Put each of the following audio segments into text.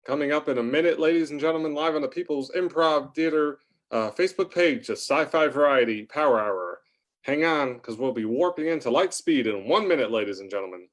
Coming up in a minute, ladies and gentlemen, live on the People's Improv Theater Facebook page, the Sci-Fi Variety Power Hour. Hang on, because we'll be warping into light speed in 1 minute, ladies and gentlemen.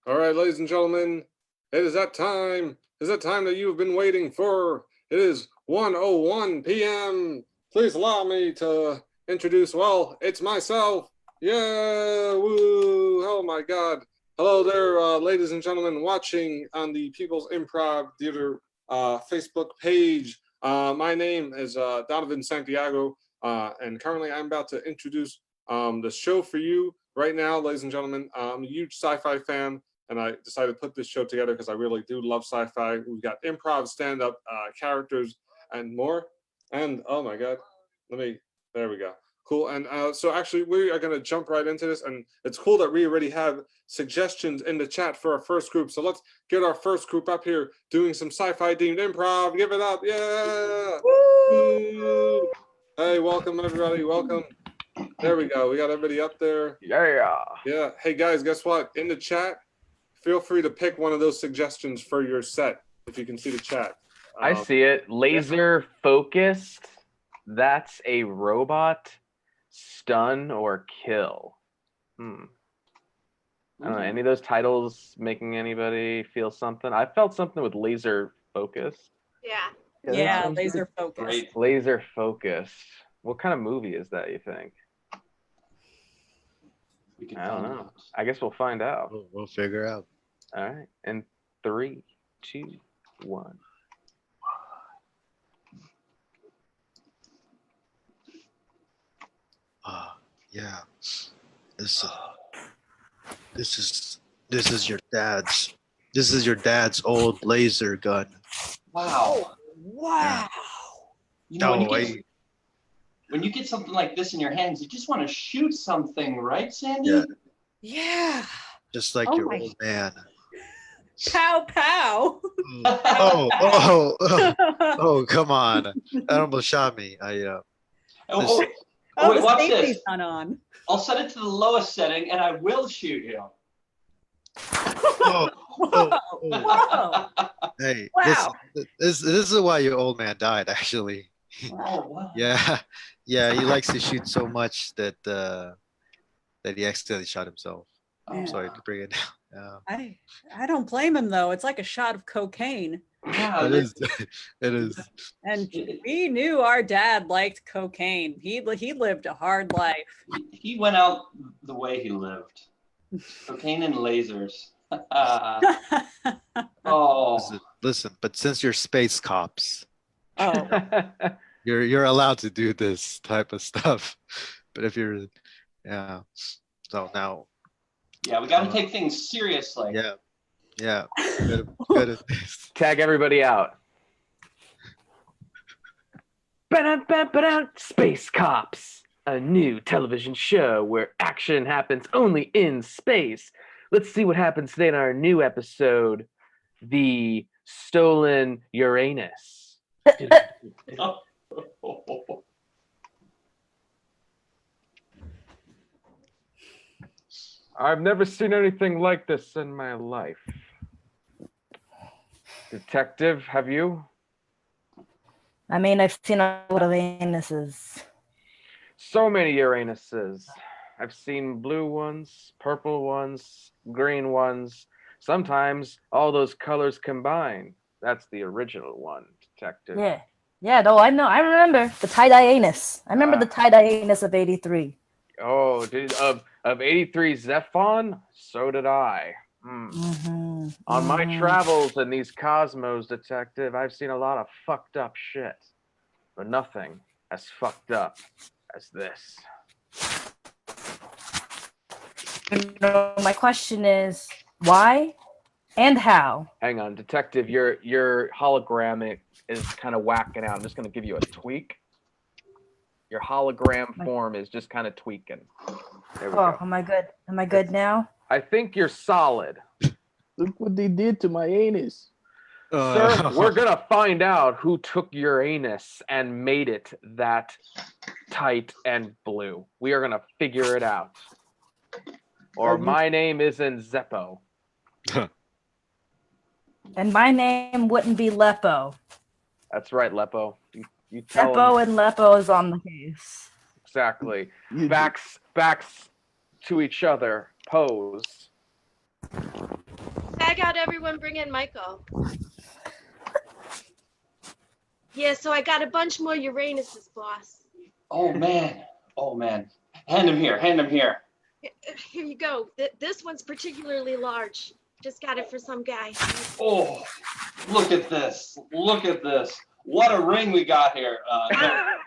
All right, ladies and gentlemen, it is that time. It is that time that you've been waiting for. It is 1:01 p.m. Please allow me to introduce, well, it's myself. Yeah, woo, oh my God. Hello there, ladies and gentlemen, watching on the People's Improv Theater Facebook page. My name is Donovan Santiago, and currently I'm about to introduce the show for you right now, ladies and gentlemen. I'm a huge sci-fi fan, and I decided to put this show together because I really do love sci-fi. We've got improv, stand-up characters, and more. And oh my God, there we go. Cool. And so actually we are going to jump right into this, and it's cool that we already have suggestions in the chat for our first group. So let's get our first group up here doing some sci-fi themed improv. Give it up. Yeah. Woo! Hey, welcome everybody. Welcome. There we go. We got everybody up there. Yeah. Yeah. Hey guys, guess what? In the chat, feel free to pick one of those suggestions for your set if you can see the chat. I see it. Laser focused. That's a robot. Stun or kill. I don't know. Any of those titles making anybody feel something? I felt something with laser focused. Yeah, laser focused. Great. Laser focused. What kind of movie is that, you think? I don't know. I guess we'll find out. We'll figure out. All right. And 3, 2, 1. Yeah. This is your dad's old laser gun. Wow. Wow. You know, when you get something like this in your hands, you just want to shoot something, right, Sandy? Yeah. Just like your old man. Pow pow. Oh, come on. That almost shot me. Wait, watch this. Not on. I'll set it to the lowest setting, and I will shoot him. Whoa. Hey, wow. This is why your old man died, actually. Oh, wow. Yeah, he likes to shoot so much that he accidentally shot himself. I'm sorry to bring it down. I don't blame him though. It's like a shot of cocaine. Yeah, it is. It is. And we knew our dad liked cocaine. He lived a hard life. He went out the way he lived. Cocaine and lasers. Oh. listen, but since you're space cops, Oh, you're allowed to do this type of stuff. But if you're, yeah. So now, Yeah, we got to take things seriously. yeah, good at this. Tag everybody out. Ba-dum, Space Cops, a new television show where action happens only in space. Let's see what happens today in our new episode, The Stolen Uranus. I've never seen anything like this in my life. Detective, have you? I mean, I've seen a lot of anuses. So many Uranuses. I've seen blue ones, purple ones, green ones. Sometimes all those colors combine. That's the original one, Detective. Yeah, no, I know. I remember the tie-dye anus. I remember the tie-dye anus of 83. Oh, of 83 Zephon? So did I. On my travels in these cosmos, Detective, I've seen a lot of fucked up shit. But nothing as fucked up as this. My question is, why and how? Hang on, Detective, your hologram is kind of whacking out. I'm just going to give you a tweak. Your hologram form is just kind of tweaking. There we go. Am I good? Am I good now? I think you're solid. Look what they did to my anus. Sir, we're going to find out who took your anus and made it that tight and blue. We are going to figure it out. Or my name isn't Zeppo. And my name wouldn't be Lepo. That's right, Lepo. You tell Zeppo him. and Lepo is on the case. Exactly. Backs to each other. Pose. Tag out everyone, bring in Michael. Yeah, so I got a bunch more Uranuses, boss. Oh man. Hand him here. Here you go. This one's particularly large. Just got it for some guy. Oh, look at this. What a ring we got here.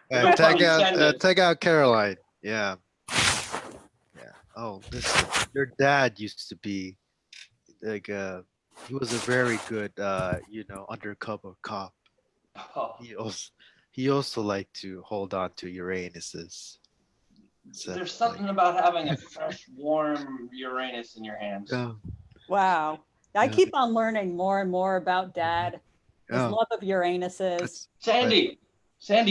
No pun intended. Take out Caroline. Yeah. Oh, listen, your dad used to be like he was a very good undercover cop. Oh. He also liked to hold on to Uranuses. So, There's something about having a fresh, warm Uranus in your hands. Yeah. wow. I keep on learning more and more about Dad. His Yeah. love of Uranuses. Sandy,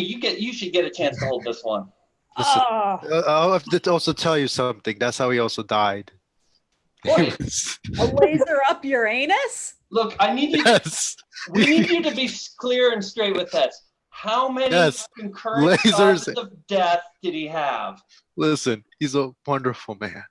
you should get a chance to hold this one. Listen, Oh, I'll have to also tell you something. That's how he also died. a laser up Uranus? Look, I need you. Yes. We need you to be clear and straight with this. How many concurrent Lasers. causes of death did he have? Listen, he's a wonderful man.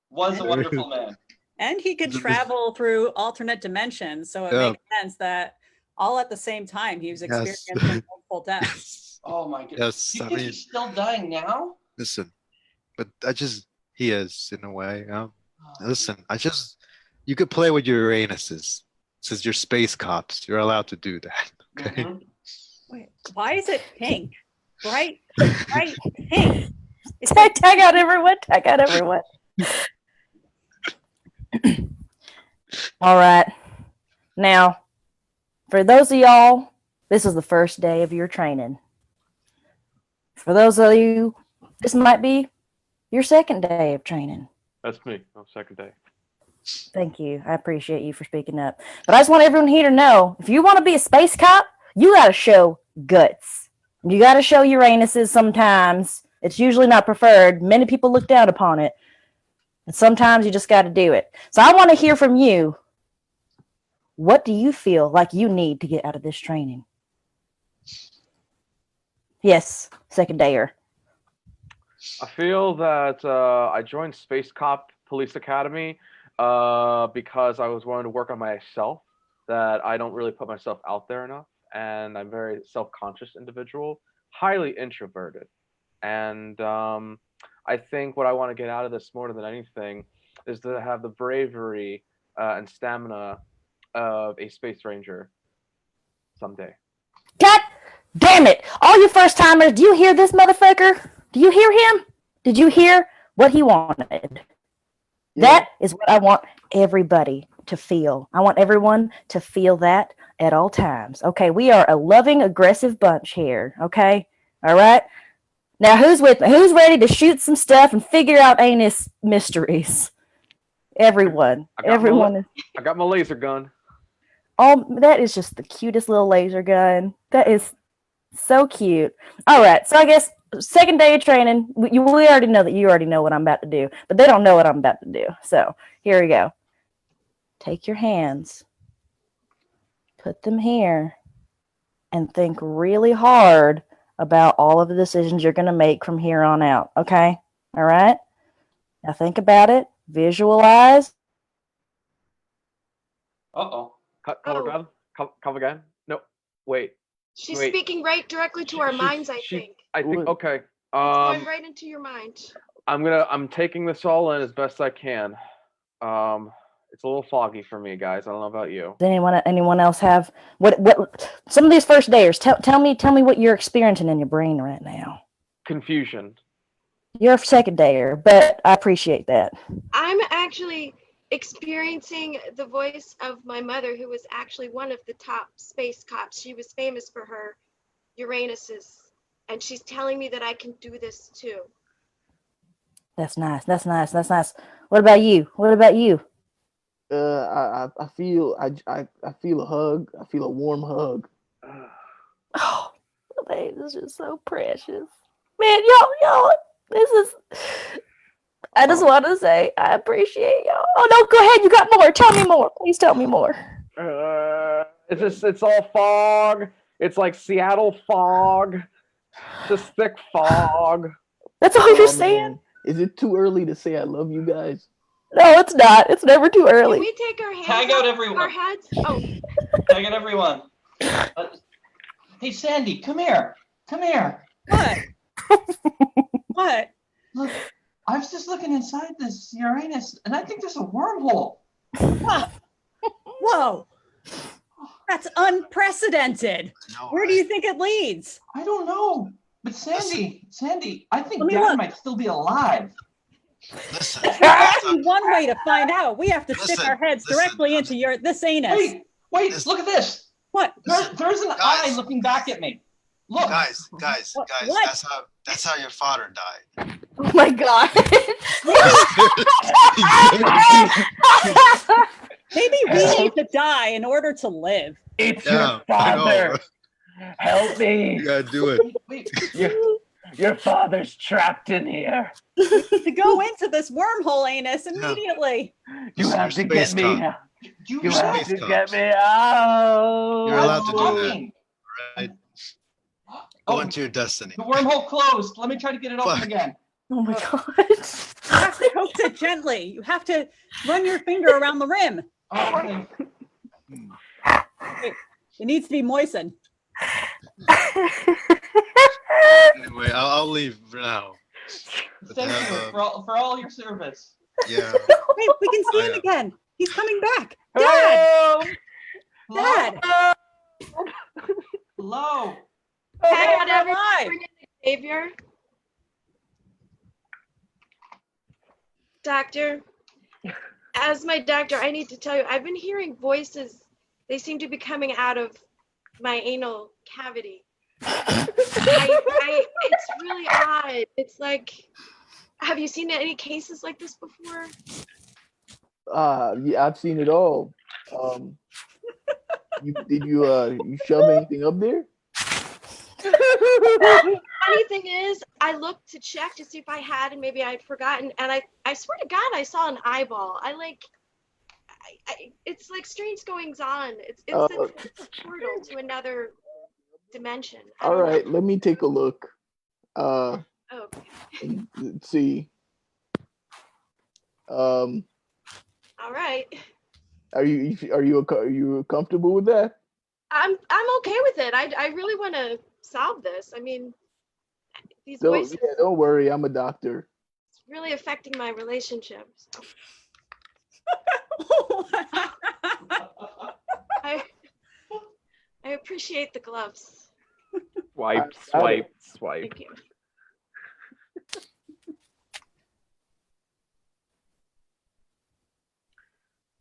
Was a wonderful man. And he could travel through alternate dimensions. So it makes sense that all at the same time he was experiencing multiple deaths. Oh my goodness. You think he's still dying now? Listen, but he is in a way. Listen, you could play with your Uranuses. Since you're space cops, you're allowed to do that. Okay. Mhm. Wait, why is it pink? Bright pink. Tag out everyone. All right. Now, for those of y'all, this is the first day of your training. For those of you, this might be your second day of training. That's me. Oh, second day. Thank you. I appreciate you for speaking up. But I just want everyone here to know, if you want to be a space cop, you got to show guts. You got to show Uranuses sometimes. It's usually not preferred. Many people look down upon it. And sometimes you just got to do it. So I want to hear from you. What do you feel like you need to get out of this training? Yes, second dayer. I feel that I joined Space Cop Police Academy because I was wanting to work on myself, that I don't really put myself out there enough, and I'm a very self-conscious individual, highly introverted. And I think what I want to get out of this more than anything is to have the bravery and stamina of a space ranger, someday. God damn it! All you first timers, do you hear this motherfucker? Do you hear him? Did you hear what he wanted? Yeah. That is what I want everybody to feel. I want everyone to feel that at all times. Okay, we are a loving, aggressive bunch here. Okay, all right. Now, who's with me? Who's ready to shoot some stuff and figure out anus mysteries? Everyone. Everyone is. I got my laser gun. Oh, that is just the cutest little laser gun. That is so cute. All right, so I guess second day of training. We already know that you already know what I'm about to do, but they don't know what I'm about to do. So here we go. Take your hands, put them here, and think really hard about all of the decisions you're going to make from here on out. Okay? All right? Now think about it. Visualize. Uh-oh. Come again? No, wait. She's Wait. speaking right directly to our minds, I think. I think, okay. It's going right into your mind. I'm taking this all in as best I can. It's a little foggy for me, guys. I don't know about you. Does anyone else have what some of these first dayers? Tell me what you're experiencing in your brain right now. Confusion. You're a second dayer, but I appreciate that. I'm actually experiencing the voice of my mother, who was actually one of the top space cops. She was famous for her Uranuses, and she's telling me that I can do this too. That's nice. That's nice. That's nice. What about you? What about you? I feel I feel a hug. I feel a warm hug. Oh, babe, this is just so precious. Man, y'all, this is. I just want to say I appreciate y'all. Oh no, go ahead. You got more. Tell me more. Please tell me more. It's all fog. It's like Seattle fog. Just thick fog. That's all you're saying? Man. Is it too early to say I love you guys? No, it's not. It's never too early. Can we take our hands Tag out off everyone. our heads? Oh, Tag out everyone. Hey, Sandy, come here. Come here. What? What? Look, I was just looking inside this Uranus, and I think there's a wormhole. Whoa. That's unprecedented. Where do you think it leads? I don't know. But Sandy, I think Let me Dad look. might still be alive. Listen. There's only one way to find out. We have to stick Listen, our heads listen. directly into this anus. Wait, This- look at this. What? There's an Guys. eye looking back at me. Look. Guys, What? that's how your father died. Oh my god. Maybe we need to die in order to live. It's Yeah, your father. Help me. You gotta do it. Wait, Your father's trapped in here. To go into this wormhole anus immediately. You have to get me out. you You You're have space to cops. get me out. You're allowed to do that. talking. Right? Oh, Go into your destiny. the wormhole closed. Let me try to get it open Fuck. again. Oh my god. You have to coat it gently. You have to run your finger around the rim. Okay. It needs to be moistened. Anyway, I'll leave for now. But Thank have, you for all your service. yeah. Wait, we can see him again. He's coming back. Dad! Dad! Hello. tag Oh, out we're every alive. behavior. Doctor, as my doctor, I need to tell you, I've been hearing voices. They seem to be coming out of my anal cavity. It's really odd. It's like, have you seen any cases like this before? Yeah, I've seen it all. Did you shove anything up there? Funny thing is, I looked to check to see if I had, and maybe I'd forgotten. And I swear to God, I saw an eyeball. It's like strange goings on. It's a portal to another dimension. I All don't know. right, let me take a look. Okay. Let's see. All right. Are you comfortable with that? I'm okay with it. I really want to solve this. I mean, these voices Don't worry, I'm a doctor. it's really affecting my relationship. So I I appreciate the gloves. Swipe, Got swipe, it. swipe. Thank you.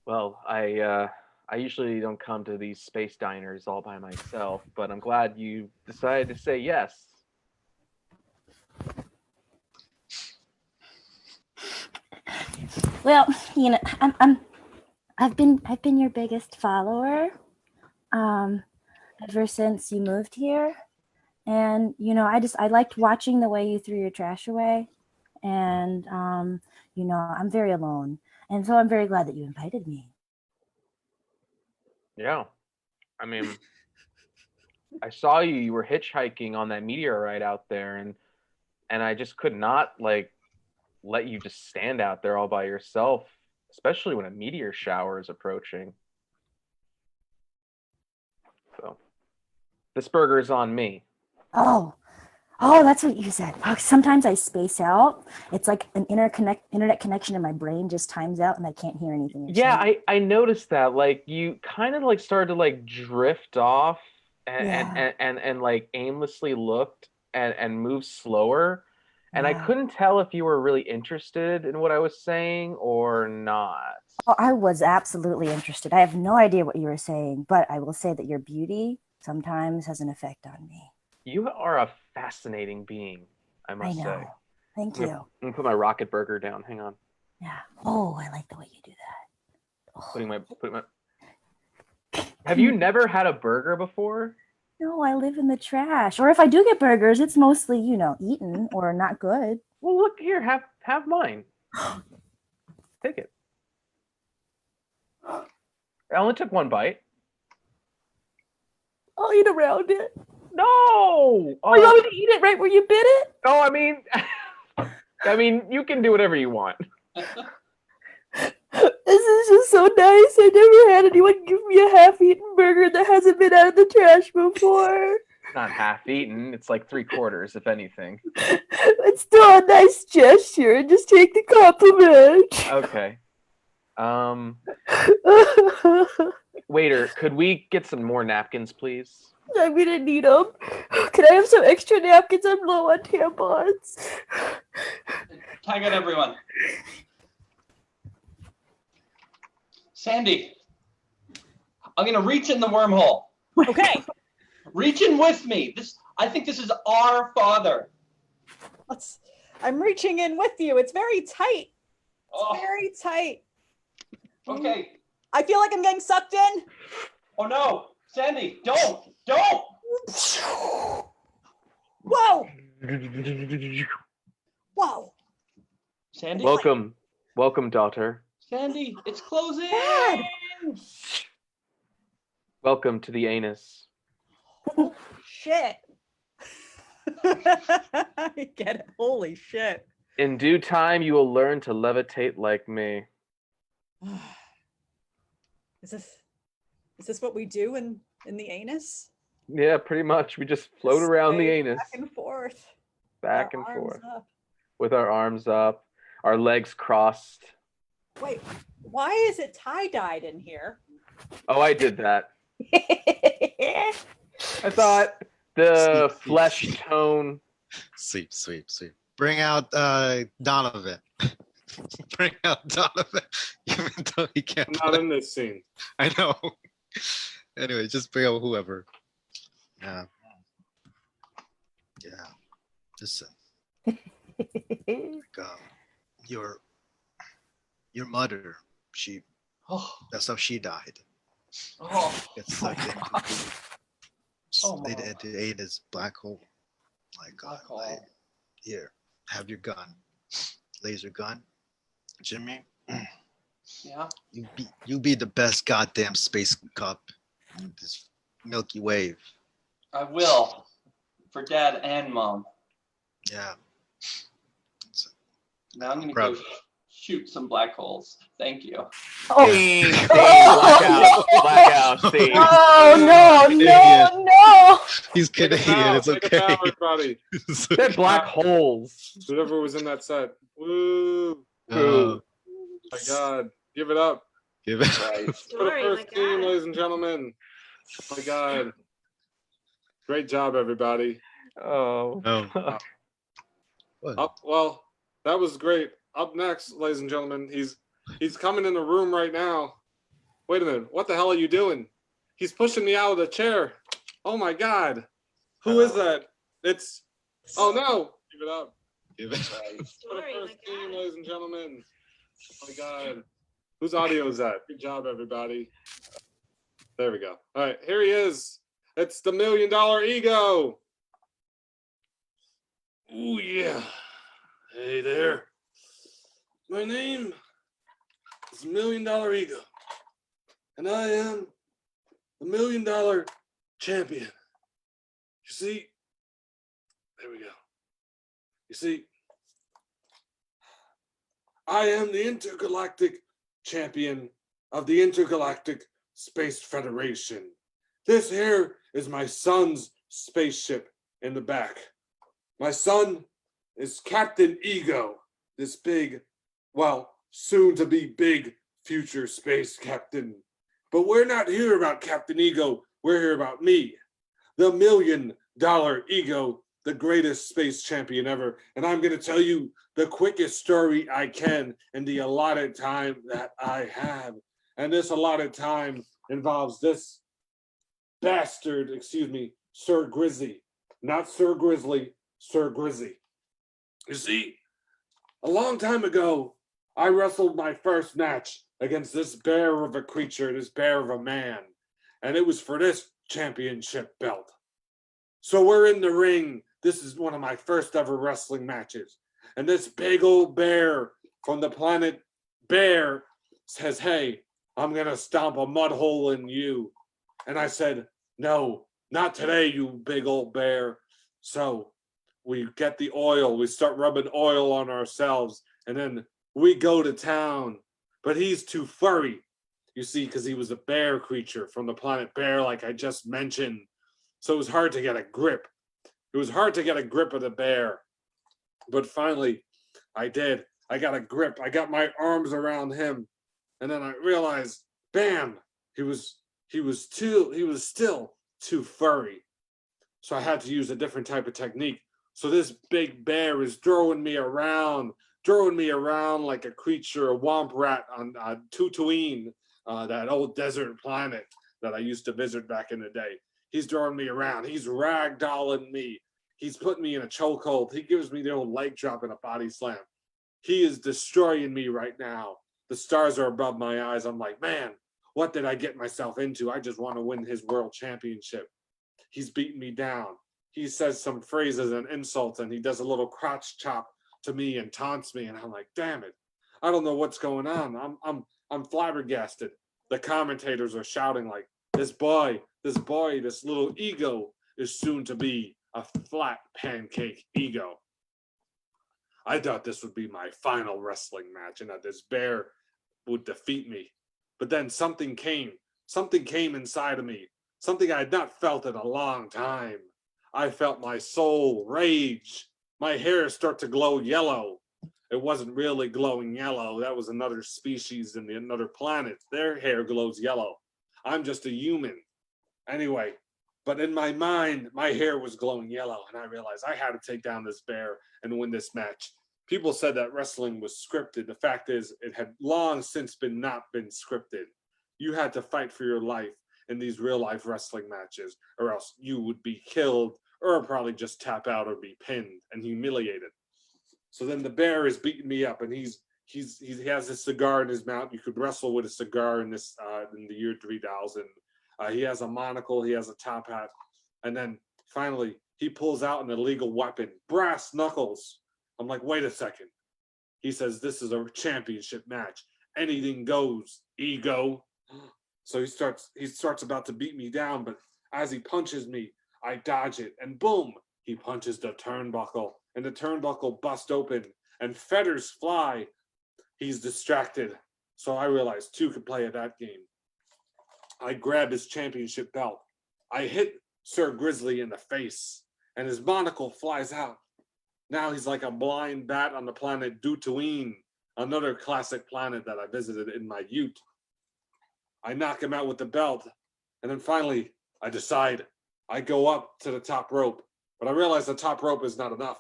Well, I usually don't come to these space diners all by myself, but I'm glad you decided to say yes. Well, I've been your biggest follower, ever since you moved here, and I liked watching the way you threw your trash away, and I'm very alone, and so I'm very glad that you invited me. Yeah. I mean, I saw you were hitchhiking on that meteorite out there, and I just could not let you just stand out there all by yourself, especially when a meteor shower is approaching. So this burger is on me. Oh, that's what you said. Oh, sometimes I space out. It's like an internet connection in my brain just times out, and I can't hear anything you're Yeah, saying. I noticed that. Like you kind of like started to like drift off Yeah. and like aimlessly looked and moved slower. And I Yeah. couldn't tell if you were really interested in what I was saying or not. Oh, I was absolutely interested. I have no idea what you were saying, but I will say that your beauty sometimes has an effect on me. You are a fascinating being, I I must know. say. Thank I'm you. gonna put my rocket burger down. Hang on. Yeah. Oh, I like the way you do that. Oh. Putting my Have you never had a burger before? No, I live in the trash. Or if I do get burgers, it's mostly, eaten or not good. Well, look here, have mine. Take it. I only took one bite. I'll eat around it. No. Oh, you want me to eat it right where you bit it? No, I mean, you can do whatever you want. This is just so nice. I never had anyone give me a half-eaten burger that hasn't been out of the trash before. Not half eaten. It's like 3/4, if anything. It's still a nice gesture. Just take the compliment. Okay. Waiter, could we get some more napkins, please? I'm gonna need them. Can I have some extra napkins? I'm low on tampons. Tag out everyone. Sandy, I'm gonna reach in the wormhole. Okay. Reach in with me. I think this is our father. I'm reaching in with you. It's very tight. It's Oh, very tight. okay. I feel like I'm getting sucked in. Oh no, Sandy, don't. Whoa. Whoa. Sandy, Welcome, daughter. Sandy, it's closing. Dad. Welcome to the anus. Shit. I get it. Holy shit. In due time, you will learn to levitate like me. Is this what we do in the anus? Yeah, pretty much. We just float around the Sway anus, back and forth. back Our and arms forth, up. with our arms up, our legs crossed. Wait, why is it tie-dyed in here? Oh, I did that. I thought the Sleep. flesh tone. Sleep. Bring out Donovan. Bring out Donovan. Even though he can't Not play. in this scene. I know. Anyway, just bring out whoever. Yeah. Listen. Your mother, that's how she died. Oh, It's sucked into Oh, the anus black hole. My God. Black hole. Here, have your gun. Laser gun. Jimmy, yeah. you be the best goddamn space cop in this Milky Way. I will. For Dad and Mom. Yeah. Now I'm gonna Proud. go shoot some black holes. Thank you. Scene, blackout, scene. Oh no! He's kidding. It's Take a okay. bow, everybody. They're black holes. Whoever was in that set. Woo! Oh, My God. Give it up give it. for the Story, my first team, God. ladies and gentlemen. Oh my God. Great job, everybody. Oh. No. What? Well, that was great. Up next, ladies and gentlemen, he's coming in the room right now. Wait a minute. What the hell are you doing? He's pushing me out of the chair. Oh my God. Who is that? It's. Oh no. Give it up. Give it. For the Story, first my team, God. ladies and gentlemen. Oh my God. Whose audio is that? Good job, everybody. There we go. All right, here he is. It's the $1 Million Ego. Oh yeah. Hey there. My name is $1 Million Ego, and I am the $1 Million champion. You see, there we go. You see, I am the intergalactic champion of the Intergalactic Space Federation. This here is my son's spaceship in the back. My son is Captain Ego, this big, well, soon to be big future space captain. But we're not here about Captain Ego, we're here about me, the $1 Million Ego, the greatest space champion ever. And I'm going to tell you the quickest story I can in the allotted time that I have. And this allotted time involves this bastard, Sir Grizzly. Not Sir Grizzly, Sir Grizzly. You see, a long time ago, I wrestled my first match against this bear of a creature, this bear of a man. And it was for this championship belt. So we're in the ring. This is one of my first ever wrestling matches. And this big old bear from the planet Bear says, hey, I'm going to stomp a mud hole in you. And I said, no, not today, you big old bear. So we get the oil. We start rubbing oil on ourselves. And then we go to town. But he's too furry, you see, because he was a bear creature from the planet Bear, like I just mentioned. So it was hard to get a grip. It was hard to get a grip of the bear. But finally, I did. I got a grip. I got my arms around him. And then I realized, bam, he was still too furry. So I had to use a different type of technique. So this big bear is throwing me around like a creature, a womp rat on Tatooine, that old desert planet that I used to visit back in the day. He's throwing me around. He's ragdolling me. He's putting me in a chokehold. He gives me the old leg drop and a body slam. He is destroying me right now. The stars are above my eyes. I'm like, man, what did I get myself into? I just want to win his world championship. He's beating me down. He says some phrases and insults, and he does a little crotch chop to me and taunts me. And I'm like, damn it. I don't know what's going on. I'm flabbergasted. The commentators are shouting like, this little ego is soon to be a flat pancake ego. I thought this would be my final wrestling match and that this bear would defeat me. But then something came inside of me, something I had not felt in a long time. I felt my soul rage. My hair start to glow yellow. It wasn't really glowing yellow. That was another species in another planet. Their hair glows yellow. I'm just a human. Anyway, but in my mind, my hair was glowing yellow, and I realized I had to take down this bear and win this match. People said that wrestling was scripted. The fact is, it had long since not been scripted. You had to fight for your life in these real-life wrestling matches, or else you would be killed, or probably just tap out or be pinned and humiliated. So then the bear is beating me up, and he has a cigar in his mouth. You could wrestle with a cigar in this in the year 3000. He has a monocle, he has a top hat, and then finally he pulls out an illegal weapon, brass knuckles. I'm like, wait a second. He says, this is a championship match. Anything goes, ego. So he starts about to beat me down, but as he punches me, I dodge it, and boom, he punches the turnbuckle, and the turnbuckle busts open, and feathers fly. He's distracted. So I realized two could play at that game. I grab his championship belt. I hit Sir Grizzly in the face, and his monocle flies out. Now he's like a blind bat on the planet Tatooine, another classic planet that I visited in my youth. I knock him out with the belt, and then finally I decide I go up to the top rope, but I realize the top rope is not enough.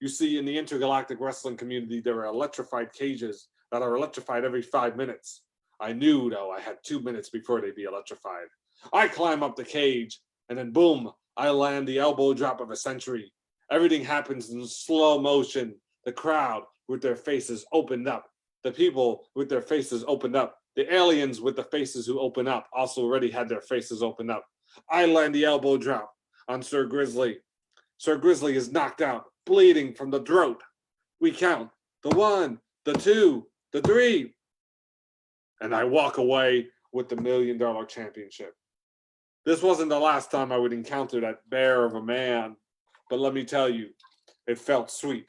You see, in the intergalactic wrestling community, there are electrified cages that are electrified every 5 minutes. I knew, though, I had 2 minutes before they'd be electrified. I climb up the cage, and then boom, I land the elbow drop of a century. Everything happens in slow motion. The crowd with their faces opened up. The people with their faces opened up. The aliens with the faces who open up also already had their faces opened up. I land the elbow drop on Sir Grizzly. Sir Grizzly is knocked out, bleeding from the throat. We count the 1, the 2, the 3. And I walk away with the $1 million championship. This wasn't the last time I would encounter that bear of a man, but let me tell you, it felt sweet.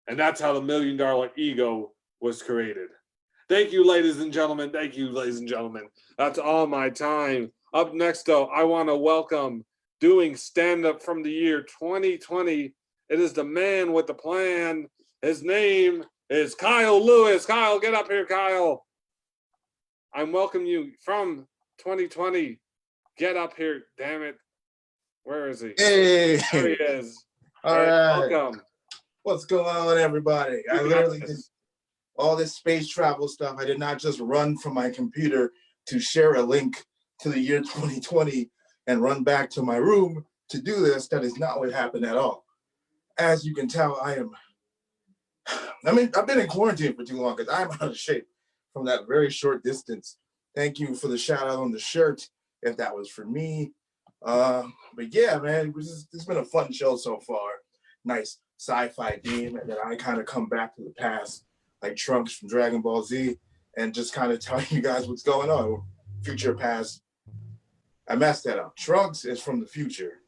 And that's how the $1 million ego was created. Thank you, ladies and gentlemen. Thank you, ladies and gentlemen. That's all my time. Up next, though, I want to welcome, doing stand-up from the year 2020. It is the man with the plan. His name is Kyle Lewis. Kyle, get up here, Kyle. I'm welcoming you from 2020. Get up here, damn it. Where is he? Hey. There he is. All right. Welcome. What's going on, everybody? I literally did all this space travel stuff. I did not just run from my computer to share a link to the year 2020 and run back to my room to do this. That is not what happened at all. As you can tell, I've been in quarantine for too long because I'm out of shape from that very short distance. Thank you for the shout out on the shirt, if that was for me. But yeah, man, it's been a fun show so far. Nice sci-fi theme, and then I kind of come back to the past, like Trunks from Dragon Ball Z, and just kind of tell you guys what's going on. Future, past. I messed that up. Trunks is from the future,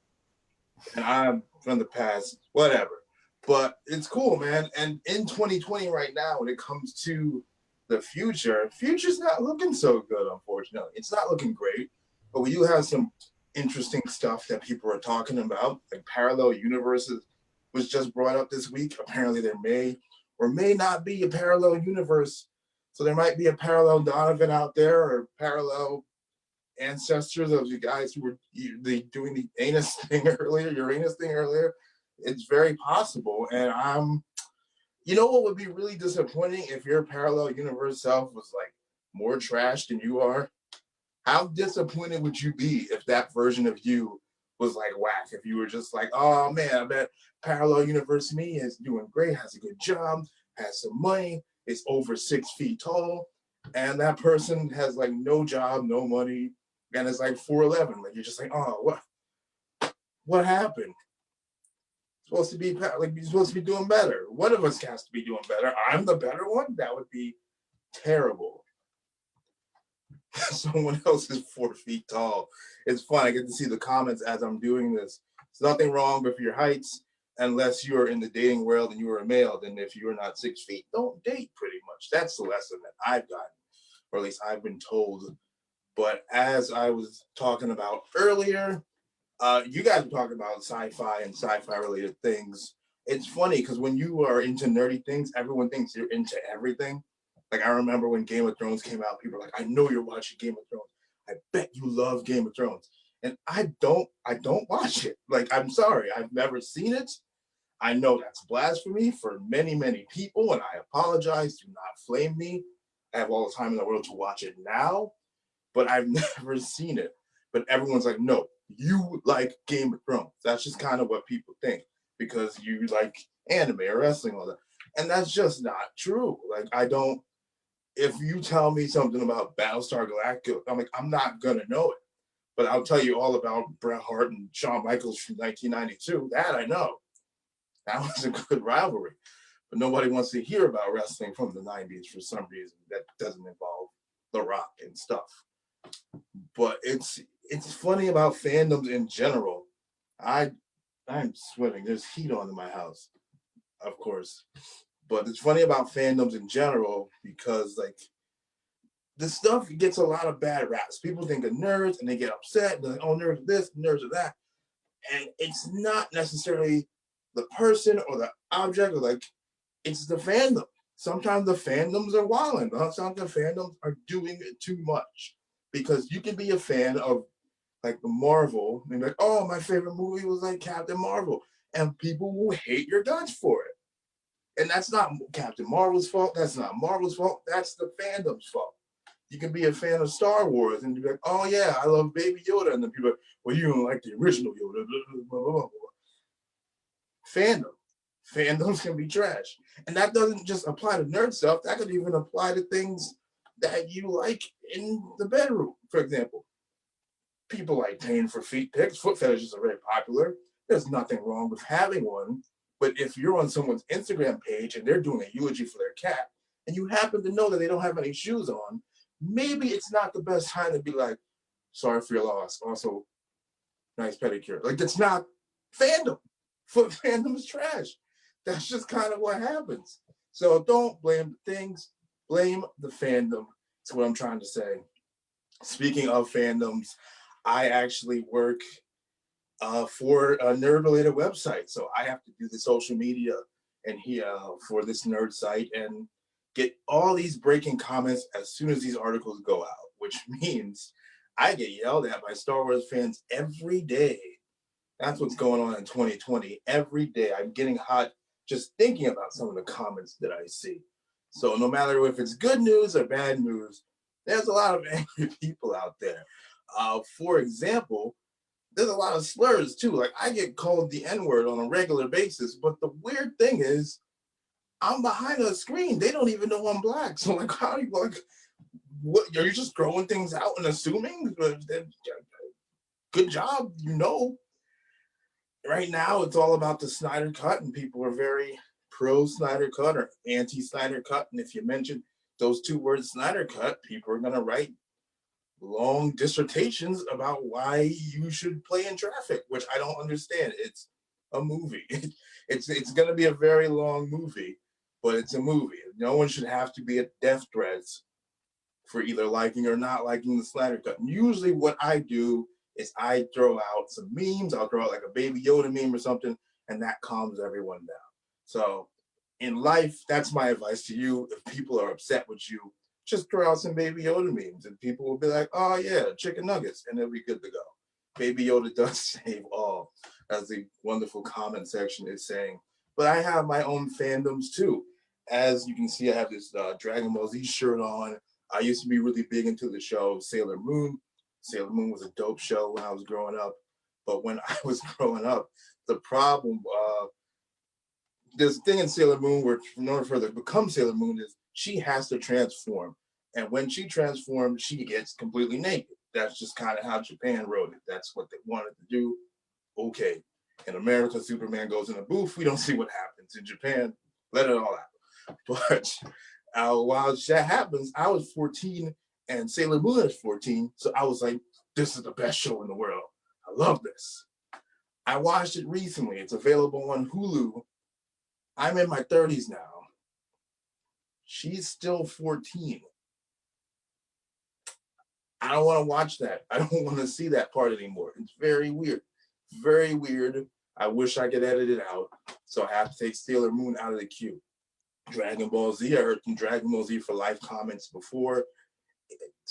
and I'm from the past. Whatever. But it's cool, man. And in 2020 right now, when it comes to the future's not looking so good, unfortunately. It's not looking great, but we do have some interesting stuff that people are talking about, like parallel universes was just brought up this week. Apparently there may or may not be a parallel universe. So there might be a parallel Donovan out there, or parallel ancestors of you guys who were doing the Uranus thing earlier. It's very possible. And you know what would be really disappointing if your parallel universe self was like more trash than you are? How disappointed would you be if that version of you was like whack? If you were just like, oh man, I bet parallel universe me is doing great, has a good job, has some money, is over 6 feet tall, and that person has like no job, no money, and is like 4'11". Like you're just like, oh, what happened? Supposed to be like you're supposed to be doing better. One of us has to be doing better. I'm the better one. That would be terrible. Someone else is 4 feet tall. It's fun. I get to see the comments as I'm doing this. There's nothing wrong with your heights unless you're in the dating world and you are a male. Then if you're not 6 feet, don't date, pretty much. That's the lesson that I've gotten, or at least I've been told. But as I was talking about earlier, you guys were talking about sci-fi and sci-fi related things. It's funny because when you are into nerdy things, everyone thinks you're into everything. Like I remember when Game of Thrones came out, people were like, I know you're watching Game of Thrones. I bet you love Game of Thrones. And I don't watch it. Like, I'm sorry, I've never seen it. I know that's blasphemy for many, many people, and I apologize. Do not flame me. I have all the time in the world to watch it now, but I've never seen it. But everyone's like, no, you like Game of Thrones. That's just kind of what people think because you like anime or wrestling, all that. And that's just not true. Like, if you tell me something about Battlestar Galactica, I'm like, I'm not gonna know it. But I'll tell you all about Bret Hart and Shawn Michaels from 1992. That I know. That was a good rivalry. But nobody wants to hear about wrestling from the 90s for some reason that doesn't involve The Rock and stuff. But it's funny about fandoms in general. I'm sweating. There's heat on in my house, of course. But it's funny about fandoms in general because, like, the stuff gets a lot of bad raps. People think of nerds and they get upset. They're like, oh, nerds are this, nerds are that. And it's not necessarily the person or the object, or like, it's the fandom. Sometimes the fandoms are wilding. Sometimes the fandoms are doing it too much. Because you can be a fan of, like the Marvel, and be like, oh, my favorite movie was like Captain Marvel. And people will hate your guts for it. And that's not Captain Marvel's fault. That's not Marvel's fault. That's the fandom's fault. You can be a fan of Star Wars and be like, oh yeah, I love Baby Yoda. And then people are like, well, you don't like the original Yoda. Blah, blah, blah, blah. Fandom. Fandoms can be trash. And that doesn't just apply to nerd stuff. That could even apply to things that you like in the bedroom. For example, people like paying for feet pics. Foot fetishes are very popular. There's nothing wrong with having one. But if you're on someone's Instagram page and they're doing a eulogy for their cat, and you happen to know that they don't have any shoes on, maybe it's not the best time to be like, sorry for your loss. Also, nice pedicure. Like, that's not fandom. Foot fandom is trash. That's just kind of what happens. So don't blame the things, blame the fandom. That's what I'm trying to say. Speaking of fandoms, I actually work for a nerd-related website. So I have to do the social media and for this nerd site and get all these breaking comments as soon as these articles go out, which means I get yelled at by Star Wars fans every day. That's what's going on in 2020. Every day I'm getting hot just thinking about some of the comments that I see. So no matter if it's good news or bad news, there's a lot of angry people out there. For example, there's a lot of slurs too. Like, I get called the N-word on a regular basis, but the weird thing is I'm behind a screen. They don't even know I'm black. So like, how do you like, what, are you just throwing things out and assuming? Good job, you know. Right now, it's all about the Snyder Cut, and people are very pro Snyder Cut or anti Snyder Cut. And if you mention those two words, Snyder Cut, people are going to write long dissertations about why you should play in traffic, which I don't understand. It's a movie. It's going to be a very long movie, but it's a movie. No one should have to be at death threats for either liking or not liking the Snyder Cut. And usually what I do is I throw out some memes. I'll throw out like a Baby Yoda meme or something, and that calms everyone down. So in life, that's my advice to you. If people are upset with you, just throw out some Baby Yoda memes, and people will be like, oh yeah, chicken nuggets, and it'll be good to go. Baby Yoda does save all, as the wonderful comment section is saying. But I have my own fandoms too. As you can see, I have this Dragon Ball Z shirt on. I used to be really big into the show Sailor Moon. Sailor Moon was a dope show when I was growing up. But when I was growing up, the problem, there's a thing in Sailor Moon where in order for her to become Sailor Moon is she has to transform. And when she transforms, she gets completely naked. That's just kind of how Japan wrote it. That's what they wanted to do. Okay. In America, Superman goes in a booth. We don't see what happens. In Japan, let it all out. But while that happens, I was 14 and Sailor Moon is 14. So I was like, this is the best show in the world. I love this. I watched it recently. It's available on Hulu. I'm in my 30s now. She's still 14. I don't want to watch that. I don't want to see that part anymore. It's very weird. Very weird. I wish I could edit it out. So I have to take Sailor Moon out of the queue. Dragon Ball Z, I heard some Dragon Ball Z for Life comments before.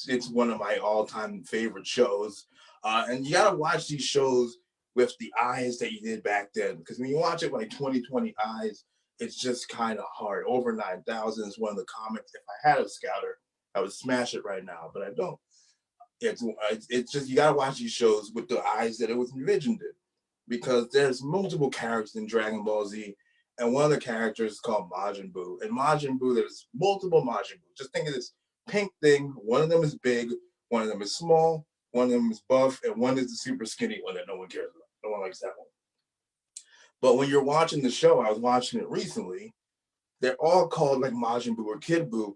It's one of my all-time favorite shows. And you gotta watch these shows with the eyes that you did back then. Because when you watch it with like 2020 eyes, it's just kind of hard. Over 9,000 is one of the comments. If I had a scouter, I would smash it right now, but I don't. It's just, you gotta watch these shows with the eyes that it was envisioned in. Because there's multiple characters in Dragon Ball Z, and one of the characters is called Majin Buu. And Majin Buu, there's multiple Majin Buu. Just think of this pink thing. One of them is big, one of them is small, one of them is buff, and one is the super skinny one that no one cares about. No one likes that one. But when you're watching the show, I was watching it recently, they're all called like Majin Buu or Kid Buu,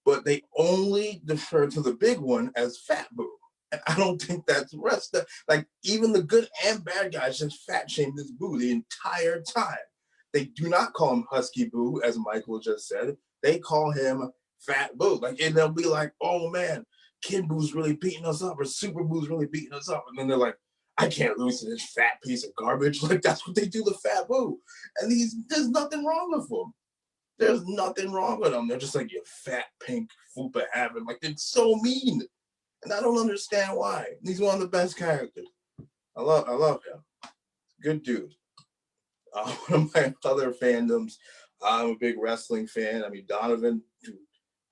but they only defer to the big one as Fat Buu. And I don't think that's the rest of, like, even the good and bad guys just fat shame this Buu the entire time. They do not call him Husky Buu, as Michael just said. They call him Fat Buu. Like, and they'll be like, oh man, Kid Boo's really beating us up, or Super Boo's really beating us up. And then they're like, I can't lose to this fat piece of garbage. Like, that's what they do to Fat Buu. And there's nothing wrong with them. There's nothing wrong with them. They're just like, you fat pink fupa having. Like, they're so mean. and I don't understand why. He's one of the best characters. I love him. Good dude. One of my other fandoms, I'm a big wrestling fan. I mean, Donovan,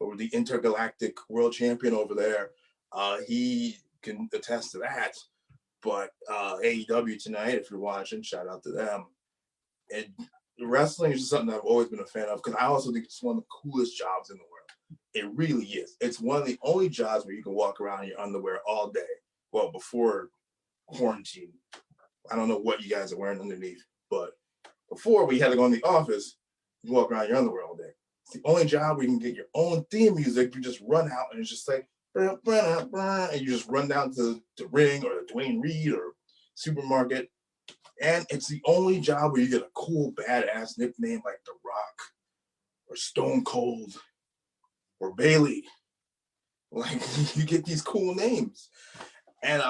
over the intergalactic world champion over there, he can attest to that. But AEW tonight, if you're watching, shout out to them. And wrestling is just something I've always been a fan of because I also think it's one of the coolest jobs in the world. It really is. It's one of the only jobs where you can walk around in your underwear all day. Well, before quarantine. I don't know what you guys are wearing underneath, but before we had to go in the office, you walk around your underwear all day. It's the only job where you can get your own theme music. You just run out and it's just like, and you just run down to the ring or the Dwayne Reed or supermarket. And it's the only job where you get a cool, badass nickname like The Rock or Stone Cold or Bailey. Like, you get these cool names. And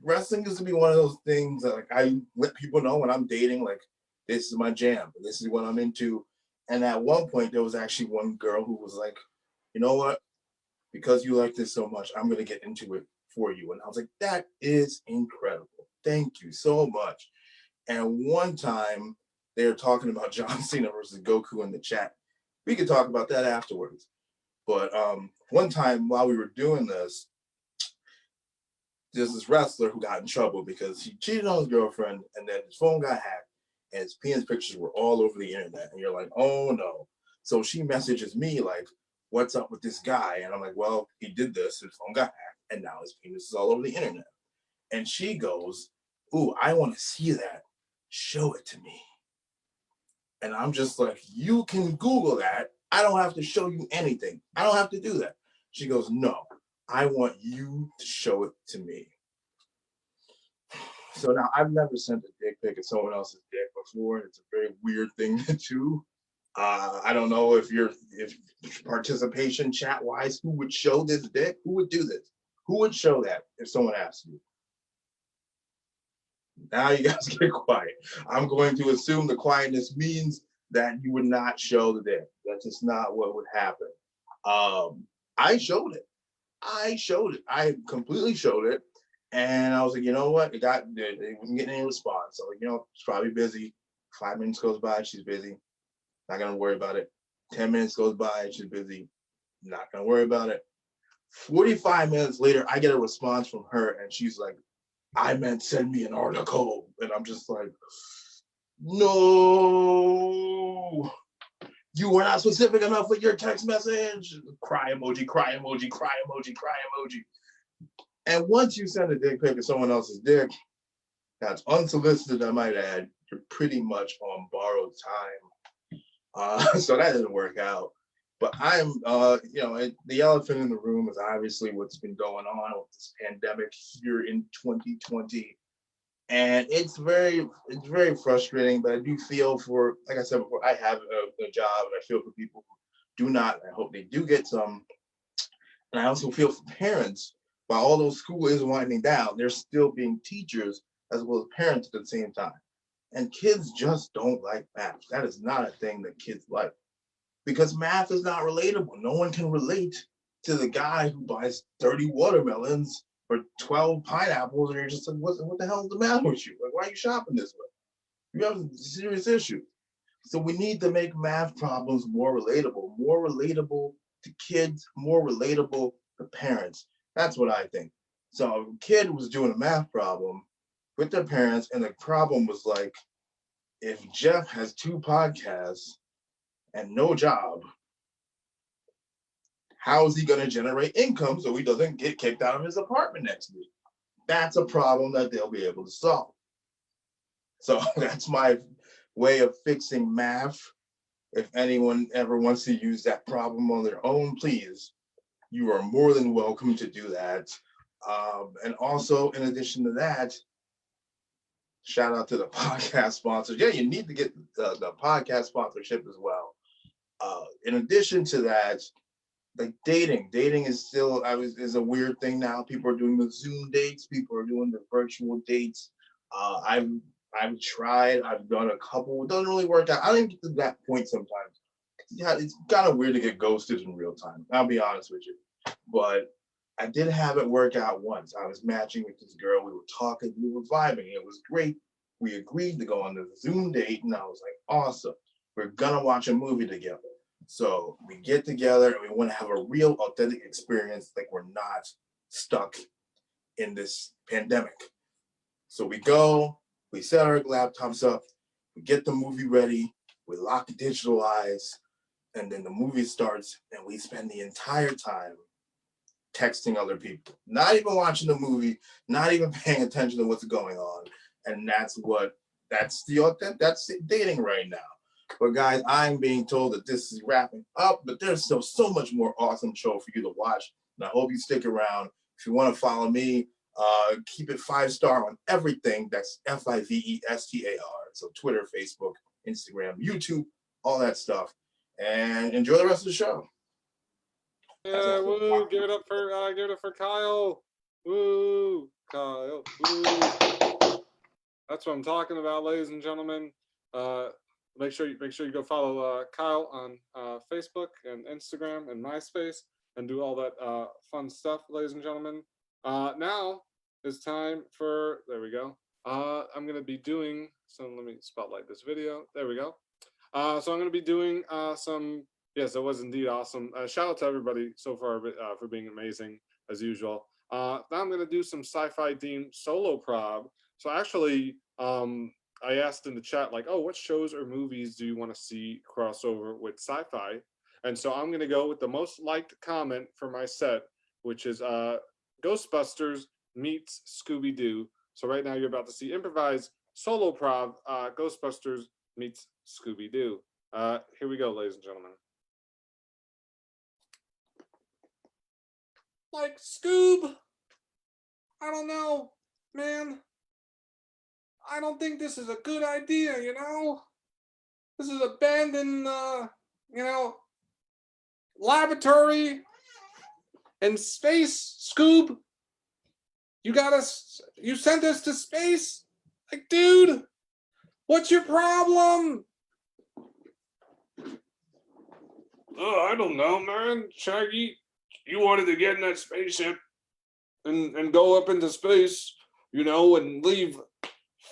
wrestling used to be one of those things that, like, I let people know when I'm dating, like, this is my jam. This is what I'm into. And at one point, there was actually one girl who was like, you know what? Because you like this so much, I'm going to get into it for you. And I was like, that is incredible. Thank you so much. And one time, they were talking about John Cena versus Goku in the chat. We could talk about that afterwards. But one time while we were doing this, there's this wrestler who got in trouble because he cheated on his girlfriend and then his phone got hacked and his penis pictures were all over the internet. And you're like, oh no. So she messages me like, what's up with this guy? And I'm like, well, he did this, his phone got hacked, and now his penis is all over the internet. And she goes, ooh, I want to see that. Show it to me. And I'm just like, you can Google that. I don't have to show you anything. I don't have to do that. She goes, no, I want you to show it to me. So now I've never sent a dick pic of someone else's dick before. It's a very weird thing to do. I don't know if participation chat wise, who would show this dick? Who would do this? Who would show that if someone asked you? Now you guys get quiet. I'm going to assume the quietness means that you would not show the dick. That's just not what would happen. I showed it. I completely showed it. And I was like, you know what? It wasn't getting any response. So, she's probably busy. 5 minutes goes by, she's busy. Not gonna worry about it. 10 minutes goes by, she's busy. Not gonna worry about it. 45 minutes later, I get a response from her, and she's like, I meant send me an article. And I'm just like, no, you were not specific enough with your text message. Cry emoji, cry emoji, cry emoji, cry emoji. And once you send a dick pic of someone else's dick, that's unsolicited, I might add, you're pretty much on borrowed time. So that didn't work out. But I'm, the elephant in the room is obviously what's been going on with this pandemic here in 2020. And it's very frustrating, but I do feel for, like I said before, I have a job, and I feel for people who do not. I hope they do get some. And I also feel for parents. While although school is winding down, they're still being teachers as well as parents at the same time. And kids just don't like math. That is not a thing that kids like. Because math is not relatable. No one can relate to the guy who buys 30 watermelons or 12 pineapples, and you're just like, what the hell is the matter with you? Like, why are you shopping this way? You have a serious issue. So we need to make math problems more relatable to kids, more relatable to parents. That's what I think. So a kid was doing a math problem with their parents, and the problem was like, if Jeff has 2 podcasts and no job, how is he going to generate income so he doesn't get kicked out of his apartment next week? That's a problem that they'll be able to solve. So that's my way of fixing math. If anyone ever wants to use that problem on their own, please, you are more than welcome to do that. And also, in addition to that, shout out to the podcast sponsors. Yeah, you need to get the podcast sponsorship as well. In addition to that, like dating is still is a weird thing now. People are doing the Zoom dates. People are doing the virtual dates. I've tried. I've done a couple. It doesn't really work out. I don't even get to that point sometimes. Yeah, it's kind of weird to get ghosted in real time. I'll be honest with you. But I did have it work out once. I was matching with this girl. We were talking, we were vibing. It was great. We agreed to go on the Zoom date, and I was like, awesome. We're gonna watch a movie together. So we get together and we want to have a real authentic experience, like we're not stuck in this pandemic. So we go, we set our laptops up, we get the movie ready, we lock the digital eyes, and then the movie starts, and we spend the entire time texting other people, not even watching the movie, not even paying attention to what's going on. And that's dating right now. But guys, I'm being told that this is wrapping up, but there's still so much more awesome show for you to watch. And I hope you stick around. If you want to follow me, keep it 5-star on everything. That's FIVESTAR. So Twitter, Facebook, Instagram, YouTube, all that stuff. And enjoy the rest of the show. Yeah, woo! Give it up for Kyle. Woo, Kyle. Woo. That's what I'm talking about, ladies and gentlemen. Make sure you go follow Kyle on Facebook and Instagram and MySpace and do all that fun stuff, ladies and gentlemen. Now it's time for, there we go. I'm gonna be doing some. Let me spotlight this video. There we go. So I'm gonna be doing some. Yes, it was indeed awesome. Shout out to everybody so far for being amazing as usual. Now I'm gonna do some sci-fi themed solo prob. So actually, I asked in the chat, like, oh, what shows or movies do you want to see crossover with sci-fi? And so I'm going to go with the most liked comment for my set, which is Ghostbusters meets Scooby-Doo. So right now you're about to see improvised solo prob, Ghostbusters meets Scooby-Doo. Here we go, ladies and gentlemen. Like, Scoob, I don't know, man. I don't think this is a good idea, you know? This is abandoned, laboratory in space, Scoob. You sent us to space? Like, dude, what's your problem? Oh, I don't know, man. Shaggy, you wanted to get in that spaceship and go up into space, and leave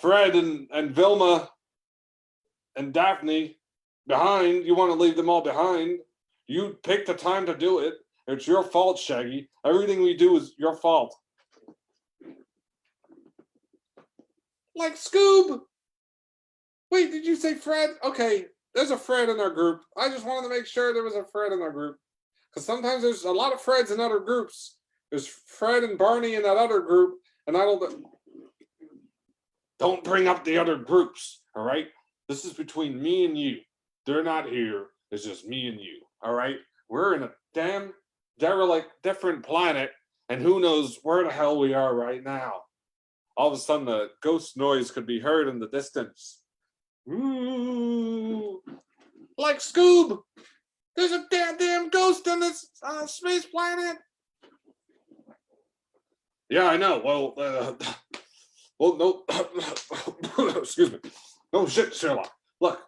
Fred and Vilma and Daphne behind. You want to leave them all behind. You picked the time to do it. It's your fault, Shaggy. Everything we do is your fault. Like, Scoob. Wait, did you say Fred? Okay, there's a Fred in our group. I just wanted to make sure there was a Fred in our group. Because sometimes there's a lot of Freds in other groups. There's Fred and Barney in that other group. And I don't bring up the other groups, all right? This is between me and you. They're not here. It's just me and you, all right? We're in a damn derelict different planet, and who knows where the hell we are right now. All of a sudden, the ghost noise could be heard in the distance. Ooh. Like, Scoob, there's a damn ghost on this space planet. Yeah, I know. Well, no, excuse me. No shit, Sherlock. Look,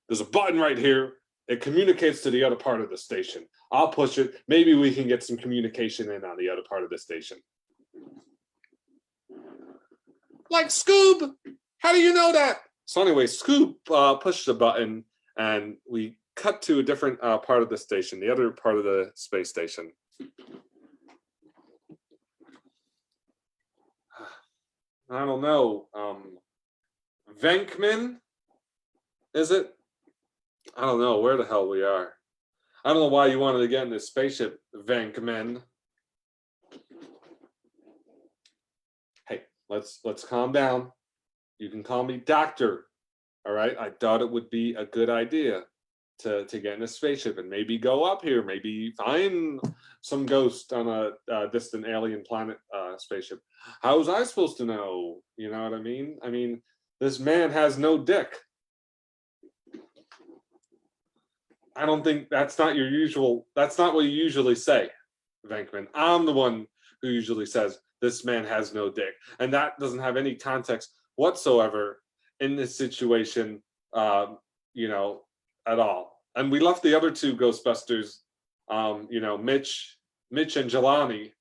there's a button right here. It communicates to the other part of the station. I'll push it. Maybe we can get some communication in on the other part of the station. Like, Scoob, how do you know that? So anyway, Scoob pushed the button, and we cut to a different part of the station, the other part of the space station. I don't know. Venkman? Is it? I don't know where the hell we are. I don't know why you wanted to get in this spaceship, Venkman. Hey, let's calm down. You can call me Doctor. All right? I thought it would be a good idea to get in a spaceship and maybe go up here, maybe find some ghost on a distant alien planet spaceship. How was I supposed to know? You know what I mean? I mean, this man has no dick. I don't think that's not what you usually say, Venkman. I'm the one who usually says this man has no dick. And that doesn't have any context whatsoever in this situation, at all. And we left the other two Ghostbusters, Mitch and Jelani,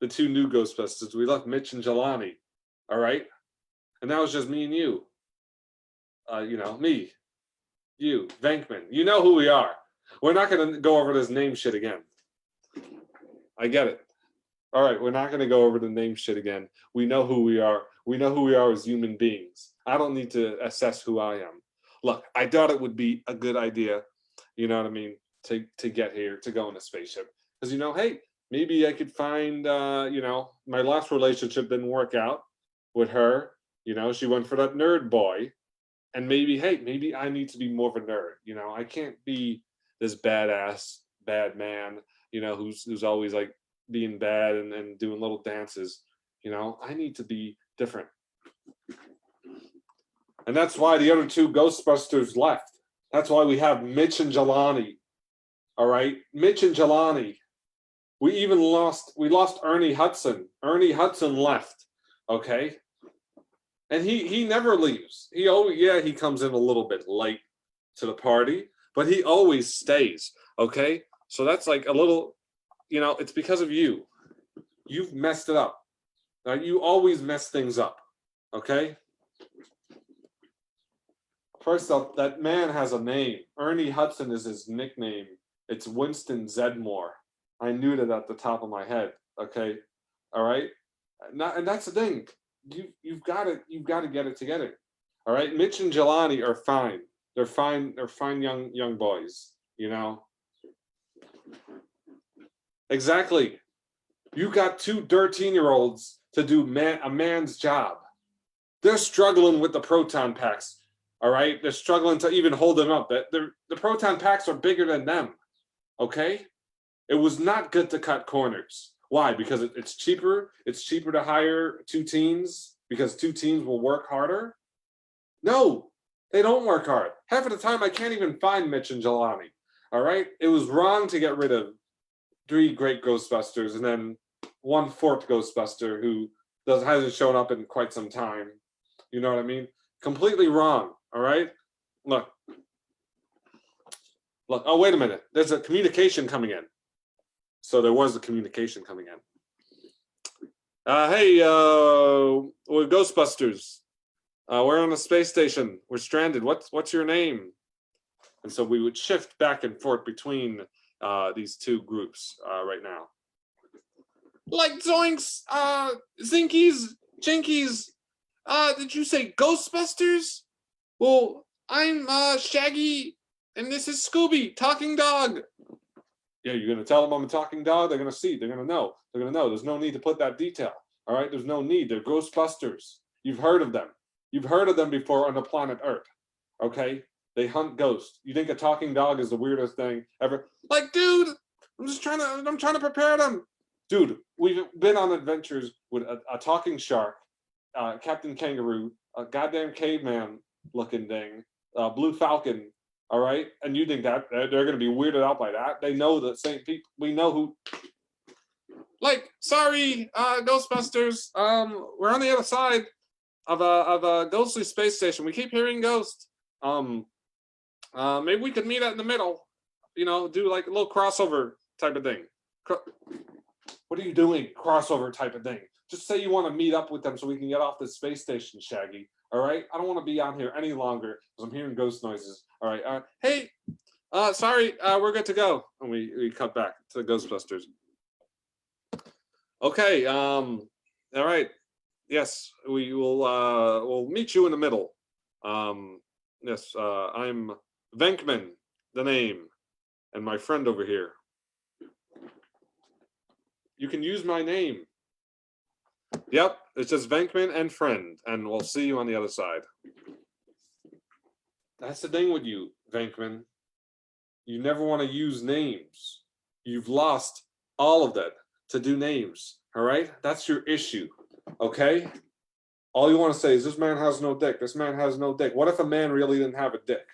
the two new Ghostbusters. We left Mitch and Jelani. All right, and that was just me and you. You know, me, you, Venkman. You know who we are. We're not going to go over this name shit again. I get it. All right, we're not going to go over the name shit again. We know who we are. We know who we are as human beings. I don't need to assess who I am. Look, I thought it would be a good idea, you know what I mean, to get here, to go in a spaceship. Because, you know, hey, maybe I could find, you know, my last relationship didn't work out with her. You know, she went for that nerd boy. And maybe, hey, maybe I need to be more of a nerd. You know, I can't be this badass, bad man, you know, who's always like being bad and doing little dances. You know, I need to be different. And that's why the other two Ghostbusters left. That's why we have Mitch and Jelani. All right, Mitch and Jelani. We lost Ernie Hudson. Ernie Hudson left. Okay. And he never leaves. He comes in a little bit late to the party, but he always stays. Okay. So that's like a little, you know, it's because of you. You've messed it up. You always mess things up. Okay. First off, that man has a name. Ernie Hudson is his nickname. It's Winston Zedmore. I knew that at the top of my head. Okay. All right. And that's the thing. You've got to get it together. All right. Mitch and Jelani are fine. They're fine young boys, you know. Exactly. You got two 13-year-olds to do a man's job. They're struggling with the proton packs. All right. They're struggling to even hold them up. The proton packs are bigger than them. Okay. It was not good to cut corners. Why? Because it's cheaper. It's cheaper to hire two teams because two teams will work harder. No, they don't work hard. Half of the time, I can't even find Mitch and Jelani. All right. It was wrong to get rid of 3 great Ghostbusters and then 1 fourth Ghostbuster who hasn't shown up in quite some time. You know what I mean? Completely wrong. All right. Look. Oh, wait a minute. There's a communication coming in. So there was a communication coming in. Hey, we're Ghostbusters. We're on a space station. We're stranded. What's your name? And so we would shift back and forth between these two groups right now. Like Zoinks, Zinkies, Jinkies. Did you say Ghostbusters? Well, I'm Shaggy, and this is Scooby, talking dog. Yeah, you're going to tell them I'm a talking dog? They're going to see. They're going to know. They're going to know. There's no need to put that detail. All right? There's no need. They're Ghostbusters. You've heard of them. You've heard of them before on the planet Earth. Okay? They hunt ghosts. You think a talking dog is the weirdest thing ever? Like, dude, I'm trying to prepare them. Dude, we've been on adventures with a talking shark, Captain Kangaroo, a goddamn caveman looking thing, Blue Falcon. All right, and you think that they're going to be weirded out by that? They know the same people. We know who. Like, sorry, Ghostbusters. We're on the other side of a ghostly space station. We keep hearing ghosts. Maybe we could meet in the middle. You know, do like a little crossover type of thing. What are you doing? Crossover type of thing. Just say you want to meet up with them so we can get off this space station, Shaggy. All right, I don't want to be on here any longer because I'm hearing ghost noises. All right, hey, sorry, we're good to go. And we cut back to the Ghostbusters. Okay, all right, yes, we will. We'll meet you in the middle. Yes, I'm Venkman, the name, and my friend over here. You can use my name. Yep, it's just Venkman and friend, and we'll see you on the other side. That's the thing with you, Venkman. You never want to use names. You've lost all of that to do names, all right? That's your issue, okay? All you want to say is, this man has no dick. This man has no dick. What if a man really didn't have a dick?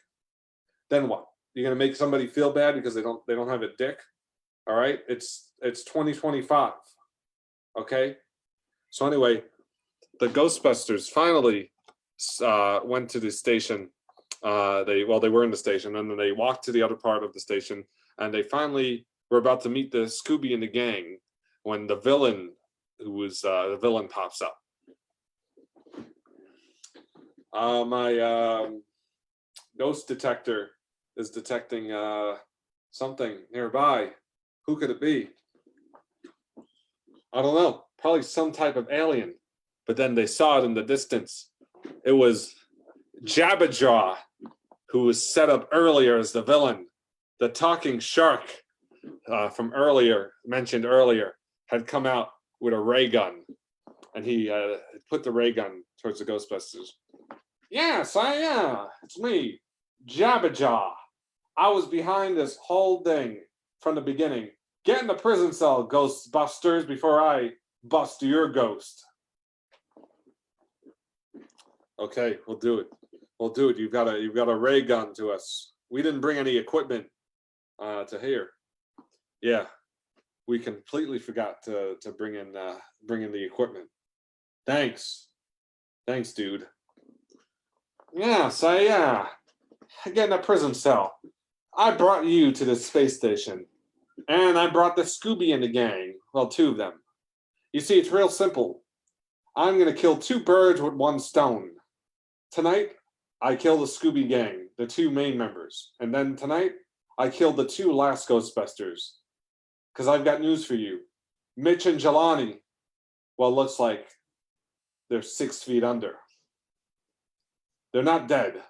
Then what? You're going to make somebody feel bad because they don't have a dick? All right? It's 2025, okay? So anyway, the Ghostbusters finally went to the station. They were in the station, and then they walked to the other part of the station, and they finally were about to meet the Scooby and the gang when the villain the villain pops up. My ghost detector is detecting something nearby. Who could it be? I don't know. Probably some type of alien. But then they saw it in the distance. It was Jabberjaw, who was set up earlier as the villain. The talking shark from mentioned earlier, had come out with a ray gun. And he put the ray gun towards the Ghostbusters. Yes, it's me, Jabberjaw. I was behind this whole thing from the beginning. Get in the prison cell, Ghostbusters, before I bust your ghost. Okay, we'll do it. We'll do it. You've got a ray gun to us. We didn't bring any equipment to here. Yeah, we completely forgot to bring in the equipment. Thanks, dude. Yes, I get in a prison cell. I brought you to the space station, and I brought the Scooby and the gang. Well, two of them. You see, it's real simple. I'm gonna kill two birds with one stone. Tonight, I kill the Scooby gang, the two main members, and then tonight, I killed the two last Ghostbusters. Because I've got news for you. Mitch and Jelani, well, looks like they're 6 feet under. They're not dead.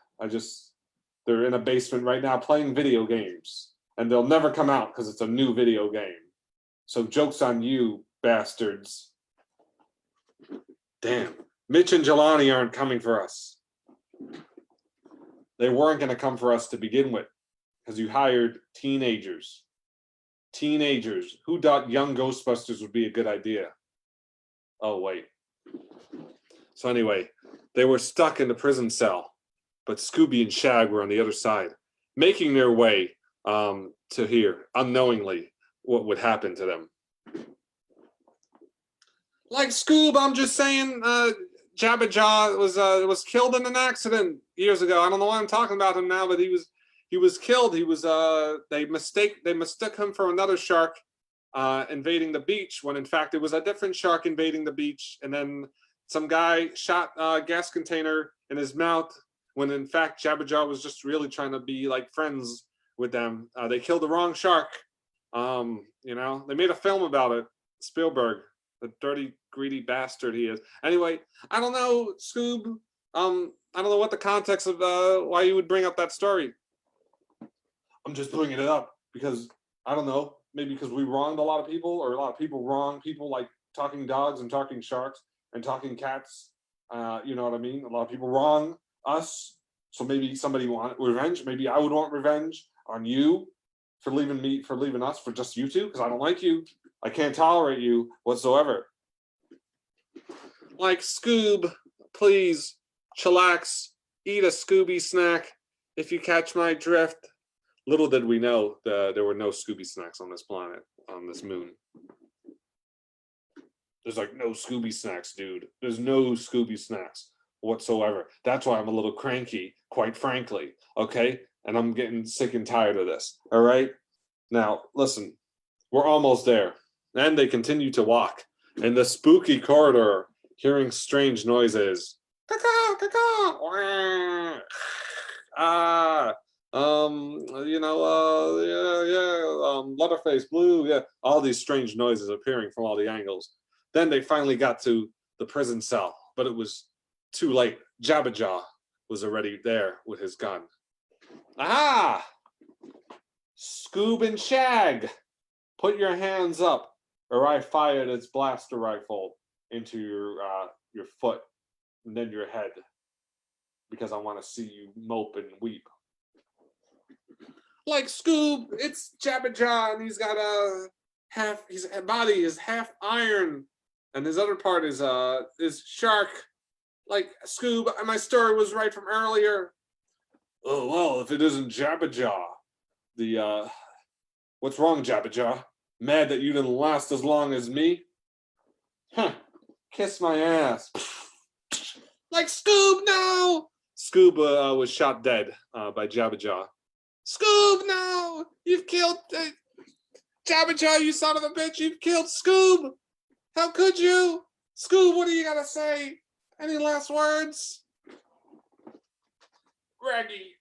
They're in a basement right now playing video games. And they'll never come out because it's a new video game. So joke's on you, bastards. Damn. Mitch and Jelani aren't coming for us. They weren't going to come for us to begin with. Because you hired teenagers. Teenagers. Who thought young Ghostbusters would be a good idea? Oh, wait. So anyway, they were stuck in the prison cell, but Scooby and Shag were on the other side, making their way to here, unknowingly, what would happen to them. Like Scoob, I'm just saying, Jabberjaw was killed in an accident years ago. I don't know why I'm talking about him now, but he was killed. He was they mistook him for another shark invading the beach, when in fact it was a different shark invading the beach, and then some guy shot a gas container in his mouth when in fact Jabberjaw was just really trying to be like friends with them. They killed the wrong shark. They made a film about it. Spielberg, the dirty, greedy bastard he is. Anyway, I don't know, Scoob. I don't know what the context of why you would bring up that story. I'm just bringing it up because, I don't know, maybe because we wronged a lot of people, or a lot of people wrong people, like talking dogs and talking sharks and talking cats. You know what I mean? A lot of people wrong us. So maybe somebody want revenge. Maybe I would want revenge on you for leaving us, for just you two, because I don't like you. I can't tolerate you whatsoever. Like, Scoob, please, chillax, eat a Scooby snack if you catch my drift. Little did we know that there were no Scooby snacks on this planet, on this moon. There's like no Scooby snacks, dude. There's no Scooby snacks whatsoever. That's why I'm a little cranky, quite frankly, okay? And I'm getting sick and tired of this, all right? Now, listen, we're almost there. And they continue to walk in the spooky corridor, hearing strange noises. Caw-caw, caw-caw. Leatherface, Blue, yeah, all these strange noises appearing from all the angles. Then they finally got to the prison cell, but it was too late. Jabberjaw was already there with his gun. Aha! Scoob and Shag, put your hands up, or I fired its blaster rifle into your foot and then your head, because I want to see you mope and weep. Like, Scoob, it's Jabberjaw, and he's got his body is half iron, and his other part is shark. Like, Scoob, my story was right from earlier. Oh, well, if it isn't Jabberjaw. What's wrong, Jabberjaw? Mad that you didn't last as long as me? Huh, kiss my ass. Like, Scoob, no! Scoob was shot dead by Jabberjaw. Scoob, no! You've killed Jabberjaw, you son of a bitch! You've killed Scoob! How could you? Scoob, what do you gotta say? Any last words? Raggy.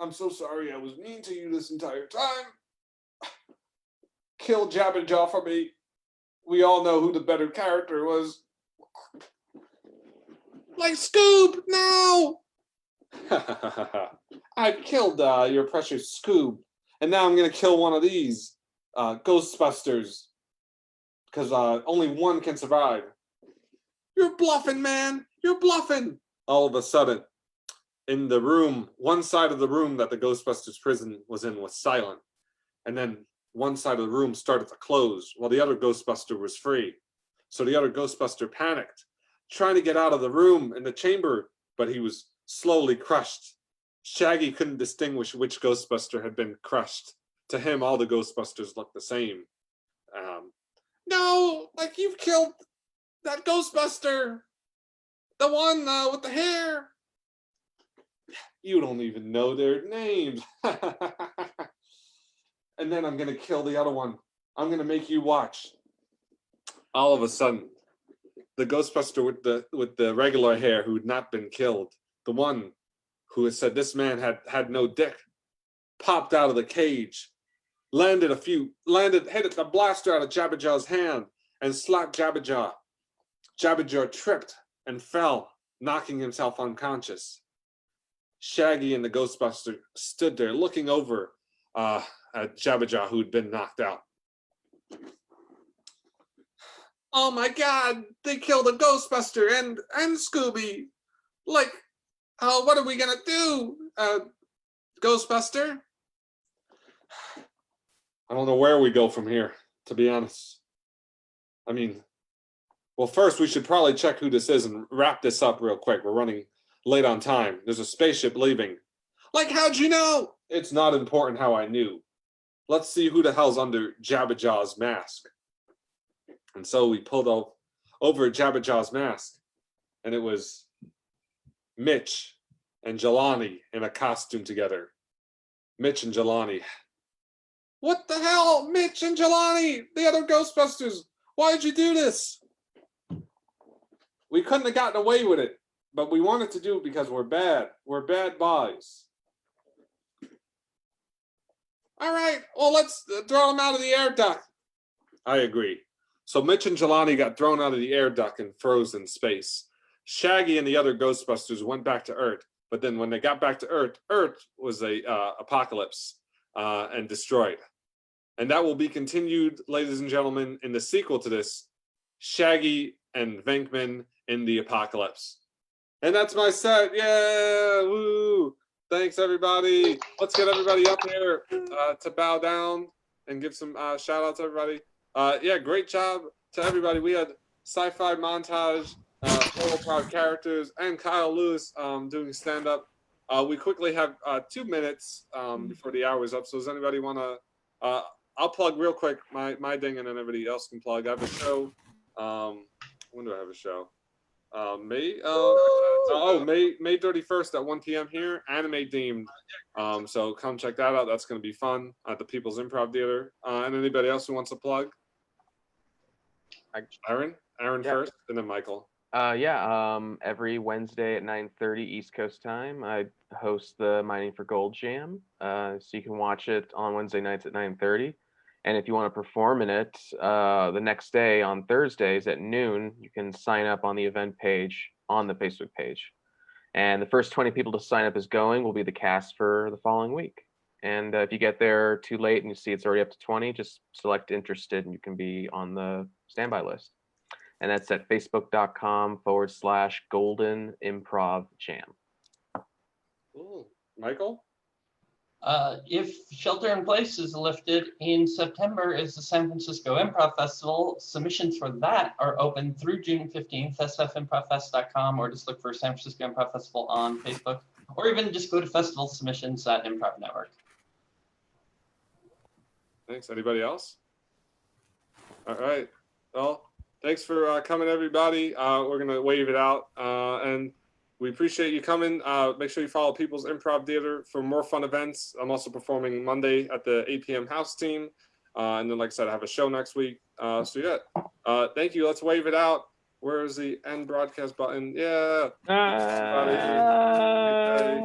I'm so sorry I was mean to you this entire time. Kill Jabberjaw for me. We all know who the better character was. Like Scoob, no! I've killed your precious Scoob, and now I'm gonna kill one of these Ghostbusters, because only one can survive. You're bluffing, man. You're bluffing. All of a sudden, in the room, one side of the room that the Ghostbusters prison was in was silent, and then one side of the room started to close while the other Ghostbuster was free. So the other Ghostbuster panicked, trying to get out of the room in the chamber, but he was slowly crushed. Shaggy couldn't distinguish which Ghostbuster had been crushed. To him, all the Ghostbusters looked the same. No, like you've killed that Ghostbuster, the one with the hair. You don't even know their names. And then I'm gonna kill the other one. I'm gonna make you watch. All of a sudden, the Ghostbuster with the regular hair who had not been killed, the one who had said this man had no dick, popped out of the cage, hit the blaster out of Jabberjaw's hand and slapped Jabberjaw. Jabberjaw tripped and fell, knocking himself unconscious. Shaggy and the Ghostbuster stood there looking over at Jabberjaw, who'd been knocked out. Oh my God! They killed a Ghostbuster and Scooby. Like, what are we gonna do, Ghostbuster? I don't know where we go from here, to be honest. I mean, well, first we should probably check who this is and wrap this up real quick. We're running late on time. There's a spaceship leaving. Like, how'd you know? It's not important how I knew. Let's see who the hell's under Jabberjaw's mask. And so we pulled over Jabberjaw's mask, and it was Mitch and Jelani in a costume together. Mitch and Jelani. What the hell? Mitch and Jelani, the other Ghostbusters. Why did you do this? We couldn't have gotten away with it, but we wanted to do it because we're bad. We're bad boys. All right, well, let's throw them out of the air duct. I agree. So Mitch and Jelani got thrown out of the air duct and froze in space. Shaggy and the other Ghostbusters went back to Earth, but then when they got back to Earth, Earth was a apocalypse and destroyed. And that will be continued, ladies and gentlemen, in the sequel to this, Shaggy and Venkman in the Apocalypse. And that's my set. Yeah, woo! Thanks, everybody. Let's get everybody up here to bow down and give some shout outs to everybody. Yeah, great job to everybody. We had Sci-Fi montage, total proud characters, and Kyle Lewis doing stand-up. We quickly have 2 minutes before the hour is up. So does anybody want to... I'll plug real quick my thing, and then everybody else can plug. I have a show. When do I have a show? May 31st at 1 p.m. here, anime themed. So come check that out. That's going to be fun at the People's Improv Theater. And anybody else who wants to plug? Aaron yeah. First, and then Michael. Every Wednesday at 9:30 East Coast time, I host the Mining for Gold Jam. So you can watch it on Wednesday nights at 9:30. And if you want to perform in it the next day on Thursdays at noon, you can sign up on the event page on the Facebook page. And the first 20 people to sign up as going will be the cast for the following week. And if you get there too late and you see it's already up to 20, just select interested and you can be on the standby list. And that's at facebook.com/Golden Improv Jam. Ooh, Michael? If shelter in place is lifted in September is the San Francisco Improv Festival. Submissions for that are open through June 15th, sfimprovfest.com, or just look for San Francisco Improv Festival on Facebook, or even just go to festival submissions at Improv Network. Thanks. Anybody else? All right. Well, thanks for coming, everybody. We're going to wave it out. And we appreciate you coming. Make sure you follow People's Improv Theater for more fun events. I'm also performing Monday at the 8 p.m. House Team. And then, like I said, I have a show next week. So yeah, thank you. Let's wave it out. Where is the end broadcast button? Yeah. Everybody.